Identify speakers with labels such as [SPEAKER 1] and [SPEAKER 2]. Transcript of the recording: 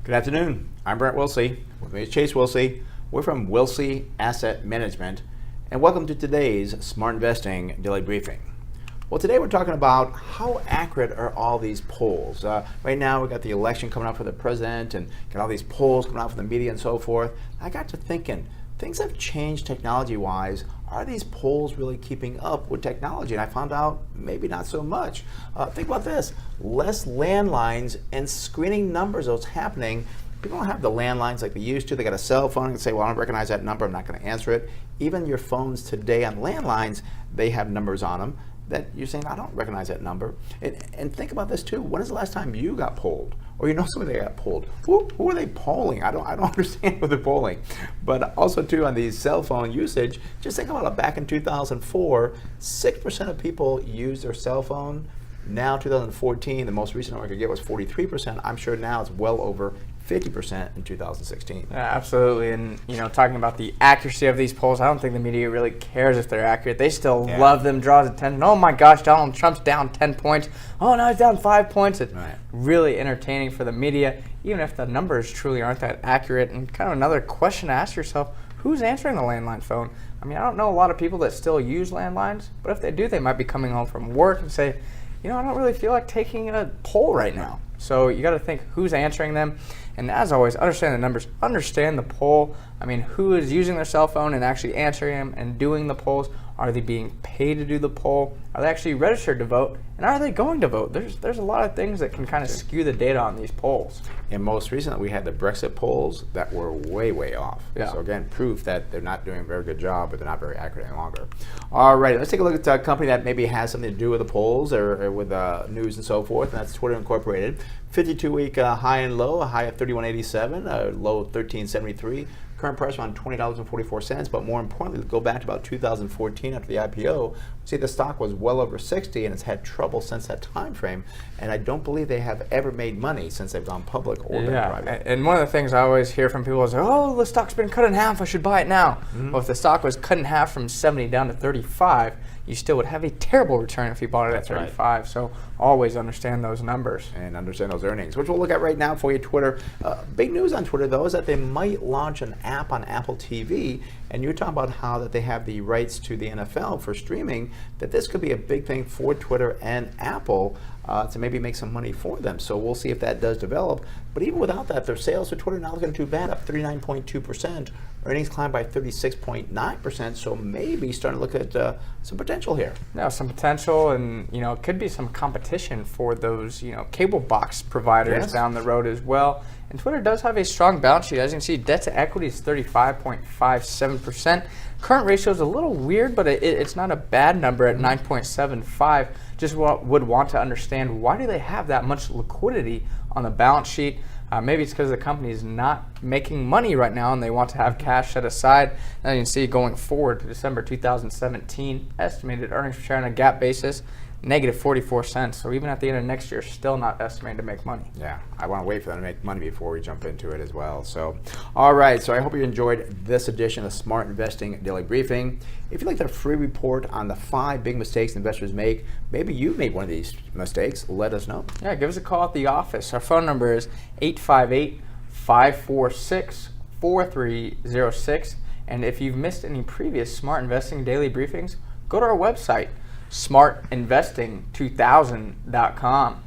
[SPEAKER 1] Good afternoon. I'm Brent Wilsey. With me is Chase Wilsey. We're from Wilsey Asset Management, and welcome to today's Smart Investing Daily Briefing. Well, today we're talking about how accurate are all these polls. Right now we've got the election coming up for the president and got all these polls coming out from the media and so forth. I got to thinking, things have changed technology-wise. Are these polls really keeping up with technology? And I found out maybe not so much. Think about this, less landlines and screening numbers that's happening. People don't have the landlines like they used to. They got a cell phone and say, well, I don't recognize that number, I'm not going to answer it. Even your phones today on landlines, they have numbers on them that you're saying, I don't recognize that number. And think about this too. When is the last time you got polled? Or you know somebody that got polled? Who are they polling? I don't understand what they're polling. But also too, on these cell phone usage, just think about it. Back in 2004, 6% of people used their cell phone. Now 2014, the most recent number I could get was 43%. I'm sure now it's well over 50% in 2016.
[SPEAKER 2] Yeah, absolutely. And talking about the accuracy of these polls, I don't think the media really cares if they're accurate. They still love them, draws attention. Oh my gosh, Donald Trump's down 10 points. Oh, now he's down 5 points. It's really entertaining for the media, even if the numbers truly aren't that accurate. And kind of another question to ask yourself, who's answering the landline phone? I mean, I don't know a lot of people that still use landlines, but if they do, they might be coming home from work and say, I don't really feel like taking a poll right now. So you got to think who's answering them. And as always, understand the numbers, understand the poll. I mean, who is using their cell phone and actually answering them and doing the polls? Are they being paid to do the poll? Are they actually registered to vote? And are they going to vote? There's a lot of things that can kind of skew the data on these polls.
[SPEAKER 1] And most recently, we had the Brexit polls that were way off. Yeah. So again, proof that they're not doing a very good job, but they're not very accurate any longer. All right, let's take a look at a company that maybe has something to do with the polls or with news and so forth, and that's Twitter Incorporated. 52-week high and low, a high of 31.87, a low of 13.73. Current price around $20.44, but more importantly, go back to about 2014 after the IPO. See, the stock was well over 60, and it's had trouble since that time frame. And I don't believe they have ever made money since they've gone public or been private.
[SPEAKER 2] And one of the things I always hear from people is, oh, the stock's been cut in half, I should buy it now. Well, if the stock was cut in half from 70 down to 35, you still would have a terrible return if you bought it at 35. Right. So always understand those numbers.
[SPEAKER 1] And understand those earnings, which we'll look at right now for you, Twitter. Big news on Twitter, though, is that they might launch an app on Apple TV. And you're talking about how that they have the rights to the NFL for streaming, that this could be a big thing for Twitter and Apple to maybe make some money for them. So we'll see if that does develop. But even without that, their sales for Twitter not looking too bad, up 39.2%. Earnings climbed by 36.9%, so maybe starting to look at some potential here.
[SPEAKER 2] Yeah, some potential, and it could be some competition for those cable box providers down the road as well. And Twitter does have a strong balance sheet. As you can see, debt to equity is 35.57%. Current ratio is a little weird, but it's not a bad number at 9.75. Just would want to understand, why do they have that much liquidity on the balance sheet? Maybe it's because the company is not making money right now and they want to have cash set aside. Now you can see going forward to December 2017, estimated earnings per share on a GAAP basis, negative 44 cents. So even at the end of next year, still not estimated to make money.
[SPEAKER 1] Yeah, I want to wait for them to make money before we jump into it as well. So, all right, so I hope you enjoyed this edition of Smart Investing Daily Briefing. If you'd like the free report on the 5 big mistakes investors make, maybe you made one of these mistakes, let us know.
[SPEAKER 2] Yeah, give us a call at the office. Our phone number is 858-546-4306. And if you've missed any previous Smart Investing Daily Briefings, go to our website, smartinvesting2000.com.